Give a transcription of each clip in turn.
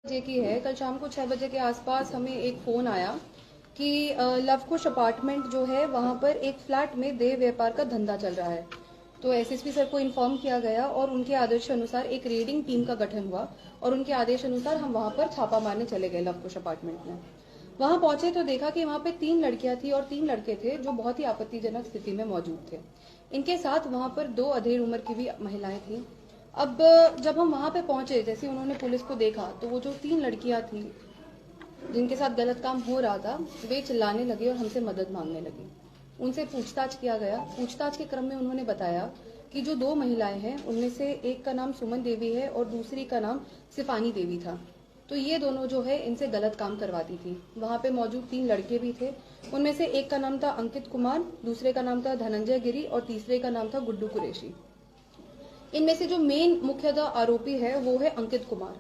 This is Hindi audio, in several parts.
बजे की है। कल शाम को 6 बजे के आसपास हमें एक फोन आया कि लवकुश अपार्टमेंट जो है वहां पर एक फ्लैट में देह व्यापार का धंधा चल रहा है। तो एसएसपी सर को इन्फॉर्म किया गया और उनके आदेश अनुसार एक रेडिंग टीम का गठन हुआ और उनके आदेश अनुसार हम वहां पर छापा मारने चले गए लवकुश अपार्टमेंट में। वहां पहुंचे तो देखा कि वहां पे 3 लड़कियां थी और 3 लड़के थे जो बहुत ही आपत्तिजनक स्थिति में मौजूद थे। इनके साथ वहां पर 2 अधेड़ उम्र की भी महिलाएं थी। अब जब हम वहां पे पहुंचे, जैसे उन्होंने पुलिस को देखा तो वो जो 3 लड़कियां थी जिनके साथ गलत काम हो रहा था, वे चिल्लाने लगे और हमसे मदद मांगने लगी। उनसे पूछताछ किया गया। पूछताछ के क्रम में उन्होंने बताया कि जो 2 महिलाएं हैं उनमें से एक का नाम सुमन देवी है और दूसरी का नाम सिफानी देवी था। तो ये दोनों जो है इनसे गलत काम करवाती थी। वहां पे मौजूद 3 लड़के भी थे। उनमें से एक का नाम था अंकित कुमार, दूसरे का नाम था धनंजय गिरी और तीसरे का नाम था गुड्डू कुरैशी। इनमें से जो मेन मुख्यतः आरोपी है वो है अंकित कुमार।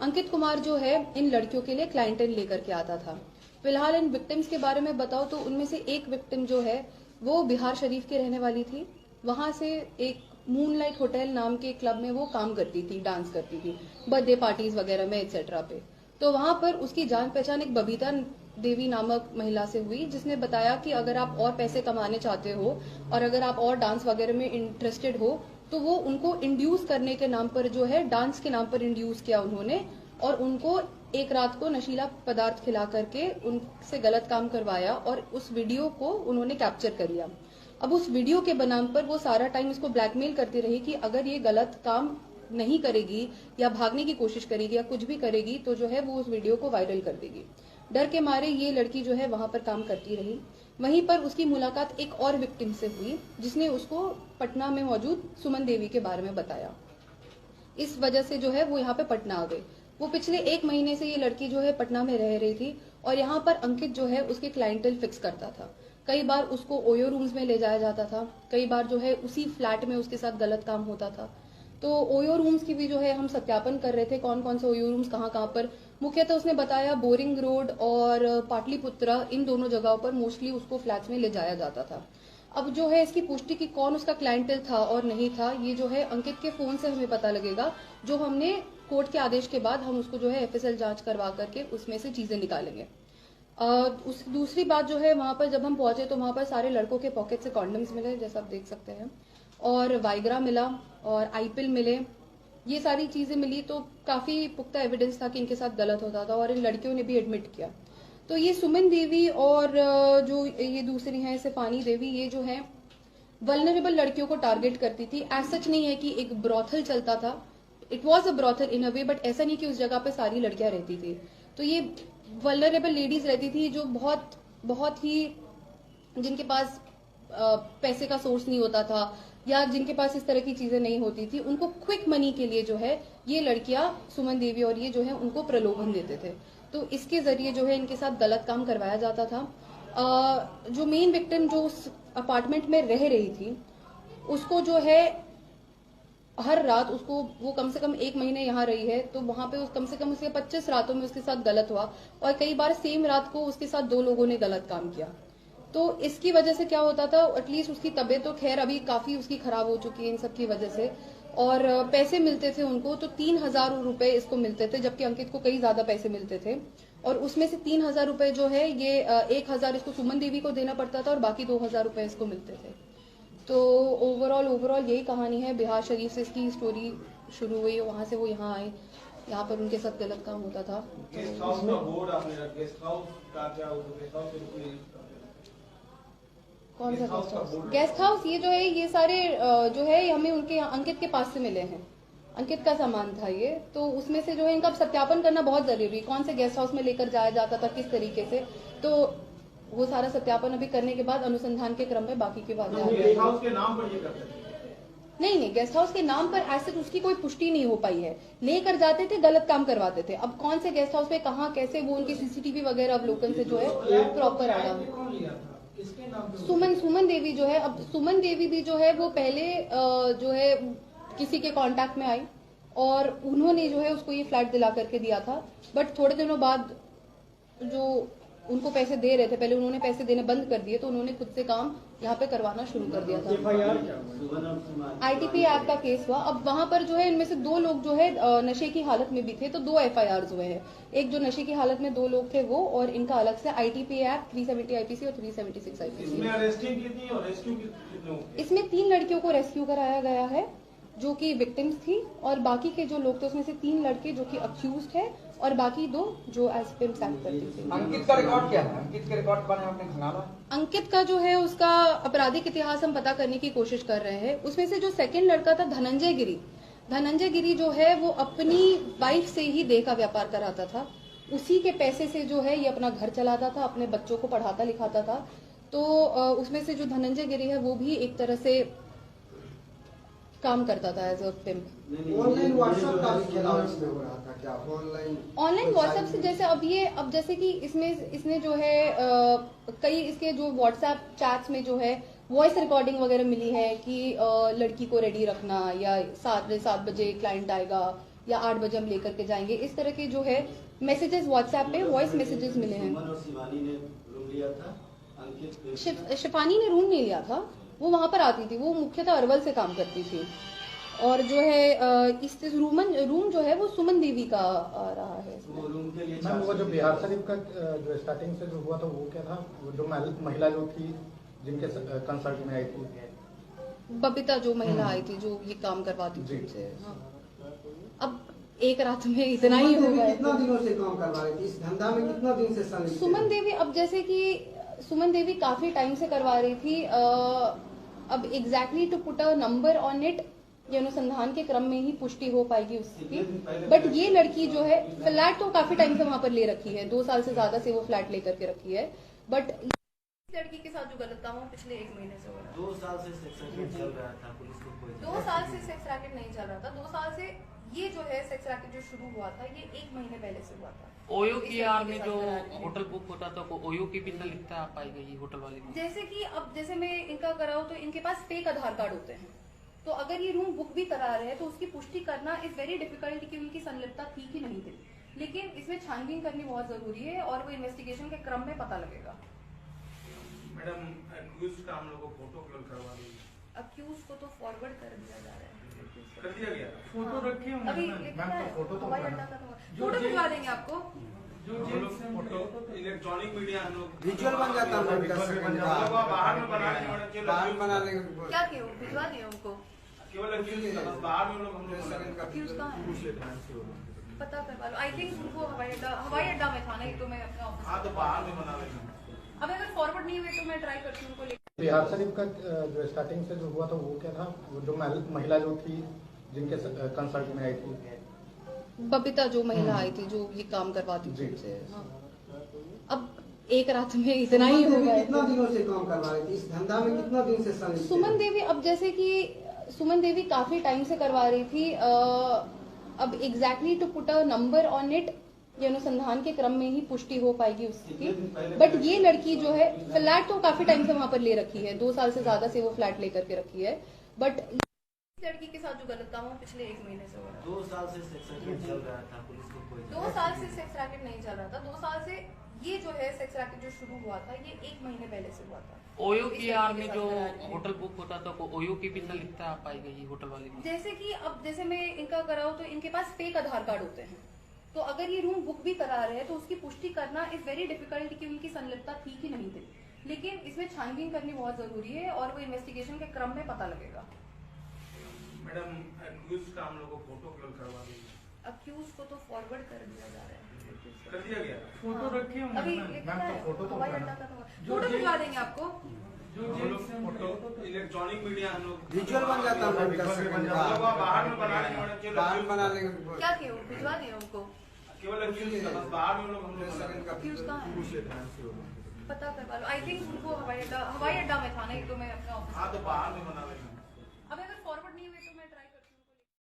अंकित कुमार जो है इन लड़कियों के लिए क्लाइंटेल लेकर के आता था। फिलहाल इन विक्टिम्स के बारे में बताओ तो उनमें से एक विक्टिम जो है वो बिहार शरीफ के रहने वाली थी। वहां से एक मूनलाइट होटल नाम के क्लब में वो काम करती थी, डांस करती थी बर्थडे पार्टीज वगैरह में एक्सेट्रा पे। तो वहां पर उसकी जान पहचान एक बबीता देवी नामक महिला से हुई, जिसने बताया कि अगर आप और पैसे कमाने चाहते हो और अगर आप और डांस वगैरह में इंटरेस्टेड हो तो वो उनको इंड्यूस करने के नाम पर जो है डांस के नाम पर इंड्यूस किया उन्होंने और उनको एक रात को नशीला पदार्थ खिला करके उनसे गलत काम करवाया और उस वीडियो को उन्होंने कैप्चर कर लिया। अब उस वीडियो के बनाम पर वो सारा टाइम इसको ब्लैकमेल करती रही कि अगर ये गलत काम नहीं करेगी या भागने की कोशिश करेगी या कुछ भी करेगी तो जो है वो उस वीडियो को वायरल कर देगी। डर के मारे ये लड़की जो है वहां पर काम करती रही। वहीं पर उसकी मुलाकात एक और विक्टिम से हुई जिसने उसको पटना में मौजूद सुमन देवी के बारे में बताया। इस वजह से जो है वो यहाँ पे पटना आ गई। वो पिछले 1 महीने से ये लड़की जो है पटना में रह रही थी और यहाँ पर अंकित जो है उसके क्लाइंटल फिक्स करता था। कई बार उसको ओयो रूम्स में ले जाया जाता था, कई बार जो है उसी फ्लैट में उसके साथ गलत काम होता था। तो ओयो रूम्स की भी जो है हम सत्यापन कर रहे थे, कौन कौन से ओयो रूम्स कहाँ कहाँ पर। मुख्यतः उसने बताया बोरिंग रोड और पाटलिपुत्रा, इन दोनों जगहों पर मोस्टली उसको फ्लैट्स में ले जाया जाता था। अब जो है इसकी पुष्टि की कौन उसका क्लाइंटल था और नहीं था, ये जो है अंकित के फोन से हमें पता लगेगा, जो हमने कोर्ट के आदेश के बाद हम उसको जो है एफएसएल जांच करवा करके उसमें से चीजें निकालेंगे। उस दूसरी बात जो है, वहां पर जब हम पहुंचे तो वहां पर सारे लड़कों के पॉकेट से कॉन्डम्स मिले, जैसा आप देख सकते हैं, और वाइग्रा मिला और आईपिल मिले। ये सारी चीजें मिली तो काफी पुख्ता एविडेंस था कि इनके साथ गलत होता था और इन लड़कियों ने भी एडमिट किया। तो ये सुमन देवी और जो ये दूसरी हैं सिफानी देवी, ये जो है वल्नरेबल लड़कियों को टारगेट करती थी। एज सच नहीं है कि एक ब्रॉथल चलता था, it was a brothel in a way, but ऐसा नहीं कि उस जगह पे सारी लड़कियां रहती थी। तो ये वल्नरेबल लेडीज रहती थी जो बहुत बहुत ही, जिनके पास पैसे का सोर्स नहीं होता था या जिनके पास इस तरह की चीजें नहीं होती थी, उनको क्विक मनी के लिए जो है ये लड़कियां सुमन देवी और ये जो है उनको प्रलोभन देते थे। तो इसके जरिए जो है इनके साथ गलत काम करवाया जाता था। जो मेन विक्टिम जो उस अपार्टमेंट में रह रही थी, उसको जो है हर रात उसको, वो कम से कम 1 महीने यहाँ रही है, तो वहां पे कम से कम उसके 25 रातों में उसके साथ गलत हुआ और कई बार सेम रात को उसके साथ 2 लोगों ने गलत काम किया। तो इसकी वजह से क्या होता था, एटलीस्ट उसकी तबीयत तो खैर अभी काफी उसकी खराब हो चुकी है इन सब की वजह से, और पैसे मिलते थे उनको तो 3,000 रुपए इसको मिलते थे, जबकि अंकित को कई ज्यादा पैसे मिलते थे। और उसमें से 3,000 रुपए जो है ये 1,000 इसको सुमन देवी को देना पड़ता था और बाकी 2,000 रुपए इसको मिलते थे। तो ओवरऑल यही कहानी है। बिहार शरीफ से इसकी स्टोरी शुरू हुई, वहां से वो यहाँ आए, यहाँ पर उनके साथ गलत काम होता था। गेस्ट हाउस का बोर्ड आपने रखा, गेस्ट हाउस का क्या होता है? गेस्ट हाउस के कोई कौन सा गेस्ट हाउस? गेस्ट हाउस ये जो है ये सारे जो है हमें उनके अंकित के पास से मिले हैं, अंकित का सामान था ये। तो उसमें से जो है इनका सत्यापन करना बहुत जरूरी, कौन से गेस्ट हाउस में लेकर जाया जाता था, किस तरीके से, तो वो सारा सत्यापन अभी करने के बाद अनुसंधान के क्रम में बाकी की बातें। गेस्ट हाउस के नाम पर ये करते थे? नहीं, गेस्ट हाउस के नाम पर ऐसे उसकी कोई पुष्टि नहीं हो पाई है। लेकर जाते थे, गलत काम करवाते थे। अब कौन से गेस्ट हाउस पे कहाँ कैसे, वो उनकी सीसीटीवी वगैरह अवलोकन से जो है प्रॉपर आ रहा। सुमन देवी जो है, अब सुमन देवी भी जो है वो पहले जो है किसी के कांटेक्ट में आई और उन्होंने जो है उसको ये फ्लैट दिला करके दिया था। बट थोड़े दिनों बाद जो उनको पैसे दे रहे थे, पहले उन्होंने पैसे देने बंद कर दिए तो उन्होंने खुद से काम यहाँ पे करवाना शुरू कर दिया था। FIR क्या हुआ? ITP एक्ट का केस हुआ। अब वहां पर जो है इनमें से 2 लोग जो है नशे की हालत में भी थे, तो 2 FIRs हुए हैं। एक जो नशे की हालत में 2 लोग थे वो, और इनका अलग से ITP एक्ट 370 IPC और 376 IPC। इसमें अरेस्टिंग कितनी और रेस्क्यू कितने हुए? इसमें 3 लड़कियों को रेस्क्यू कराया गया है जो कि विक्टिम्स थी, और बाकी के जो लोग थे उसमें से 3 लड़के जो कि अक्यूज्ड है, और बाकी 2 जो एज पिम्प्स एक्ट करते थे। अंकित का रिकॉर्ड क्या है? अंकित के रिकॉर्ड बने आपने खंगाला? अंकित का जो है उसका आपराधिक इतिहास हम पता करने की कोशिश कर रहे हैं। उसमें से जो सेकंड लड़का था धनंजय गिरी जो है वो अपनी वाइफ से ही देह का व्यापार कराता था। उसी के पैसे से जो है ये अपना घर चलाता था, अपने बच्चों को पढ़ाता लिखाता था। तो उसमें से जो धनंजय गिरी है वो भी एक तरह से काम करता था as a pimp. Online WhatsApp का भी खेला इसमें हो रहा था क्या? ऑनलाइन व्हाट्सएप से जैसे अब जैसे कि इसने जो है कई इसके जो व्हाट्सएप चैट्स में जो है वॉइस रिकॉर्डिंग वगैरह मिली है कि लड़की को रेडी रखना, या 7 बजे क्लाइंट आएगा, या 8 बजे हम लेकर के जाएंगे, इस तरह के जो है मैसेजेस व्हाट्सएप पे वॉइस मैसेजेस मिले हैं। शिवानी ने रूम लिया था, अंकित शिफानी ने रूम नहीं लिया था, वो वहां पर आती थी, वो मुख्यतः अरवल से काम करती थी। और जो है इस रूम जो है वो सुमन देवी का रहा है। वो रूम के लिए मैम वो जो बिहार शरीफ का जो स्टार्टिंग से जो हुआ था वो क्या था? वो जो महिला जो थी जिनके कंसर्ट में आई थी, बबीता जो महिला आई थी जो ये काम करवाती थी उनसे। हाँ। अब एक रात में इतना ही हो गया। कितना दिनों से काम करवा रही थी इस धंधा में? कितना दिन से संलिप्त? सुमन देवी अब जैसे कि सुमन देवी काफी टाइम से करवा रही थी। अब exactly to put a number on it ये अनुसंधान के क्रम में ही पुष्टि हो पाएगी उसकी। बट ये लड़की जो है फ्लैट तो काफी टाइम से वहां पर ले रखी है, 2 साल से ज्यादा से वो फ्लैट लेकर के रखी है। बट लड़की के साथ जो गलत था वो पिछले 1 महीने से हो रहा है। 2 साल से सेक्स रैकेट चल रहा था, पुलिस को कोई 2 साल से सेक्स रैकेट नहीं चल रहा था। 2 साल से ये जो है सेक्स रैकेट जो शुरू हुआ था ये 1 महीने पहले से हुआ था। ओयो की आर में जो होटल बुक होता था ओयो की भी लिखता पाई गई होटल वाले की। जैसे कि अब जैसे मैं इनका कराऊं तो इनके पास फेक आधार कार्ड होते हैं, तो अगर ये रूम बुक भी करा रहे हैं तो उसकी पुष्टि करना इज वेरी डिफिकल्ट कि उनकी संलिप्तता थी कि नहीं थी। लेकिन इसमें छानबीन करनी बहुत जरूरी है और वो इन्वेस्टिगेशन के क्रम में पता लगेगा। मैडम अक्यूज का हम लोग को फोटो केवल करवा दी, अक्यूज को तो फॉरवर्ड कर दिया जा रहा है। कर दिया गया। फोटो रखे होंगे अभी मैम तो फोटो तो हवाई अड्डा का फोटो भिजवा देंगे आपको। हम लोग फोटो इलेक्ट्रॉनिक मीडिया हम लोग विजुअल बन जाता है। बाहर में बना रहे बाहर बनाने क्या किया भिजवा दिए उनको। केवल अक्यूज बाहर में हम लोग अक्यूज कहाँ है पता करवा लो। आई थिंक उनको हवाई अड्डा में था ना, ये तो मैं अपने ऑफिस। हाँ तो बाहर में बना रहे। अब अगर फॉरवर्ड नहीं हुए तो मैं ट्राई करती हूँ उनको लेकर। बिहार शरीफ का जो स्टार्टिंग से जो हुआ था वो क्या था? वो जो महिला जो थी जिनके कंसर्ट में आई थी, बबीता जो महिला आई थी जो ये काम करवाती थी उनसे। हाँ। अब एक रात में इतना ही हो गया। कितना दिनों से काम करवा रही थी इस धंधा में? कितना दिन से संलिप्त? सुमन देवी अब जैसे कि सुमन देवी काफी टाइम से करवा रही थी। अब exactly to put a number on it ये अनुसंधान के क्रम में ही पुष्टि हो पाएगी उसकी। बट ये लड़की जो है फ्लैट तो काफी टाइम से वहां पर ले रखी है, 2 साल से ज्यादा से वो फ्लैट लेकर के रखी है। बट लड़की के साथ जो गलत था वो पिछले 1 महीने से हो रहा है। 2 साल से सेक्स रैकेट चल रहा था, पुलिस को कोई 2 साल से सेक्स रैकेट नहीं चल रहा था। 2 साल से ये जो है सेक्स रैकेट जो शुरू हुआ था ये 1 महीने पहले से हुआ था। ओयो की आर में जो होटल बुक होता था ओयो की भी लिखता पाई गई होटल वाले की। जैसे कि अब जैसे मैं इनका कराऊं तो इनके पास फेक आधार कार्ड होते हैं, तो अगर ये रूम बुक भी करा रहे हैं तो उसकी पुष्टि करना इज वेरी डिफिकल्ट कि उनकी संलिप्तता थी कि नहीं थी। लेकिन इसमें छानबीन करनी बहुत जरूरी है और वो इन्वेस्टिगेशन के क्रम में पता लगेगा। मैडम अक्यूज का हम लोग को फोटो केवल करवा दी, अक्यूज को तो फॉरवर्ड कर दिया जा रहा है। कर दिया गया। फोटो रखे होंगे अभी मैम तो फोटो तो हवाई अड्डा का फोटो भिजवा देंगे आपको। हम लोग फोटो इलेक्ट्रॉनिक मीडिया हम लोग विजुअल बन जाता है। बाहर में बना रहे। बाहर बनाने क्या किया भिजवा दिए उनको। केवल अक्यूज बाहर में हम लोग अक्यूज कहाँ है पता करवा लो। आई थिंक उनको हवाई अड्डा में था ना, ये तो मैं अपने ऑफिस। हाँ तो बाहर में बना रहे।